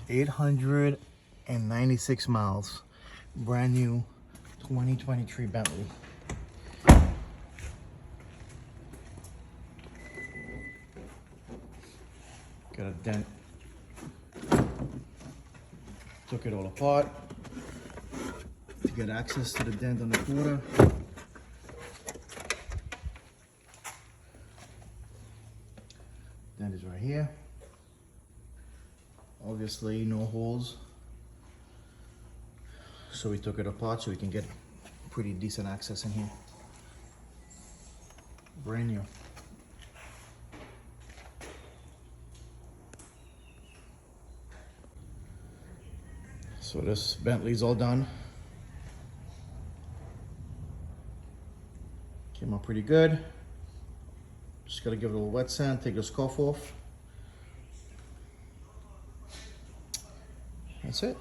896 miles. Brand new 2023 Bentley. Got a dent. Took it all apart to get access to the dent on the quarter. Dent is right here. Obviously no holes, so we took it apart so we can get pretty decent access in here. Brand new. So this Bentley's all done. Came out pretty good. Just gotta give it a little wet sand, take the scuff off. That's it.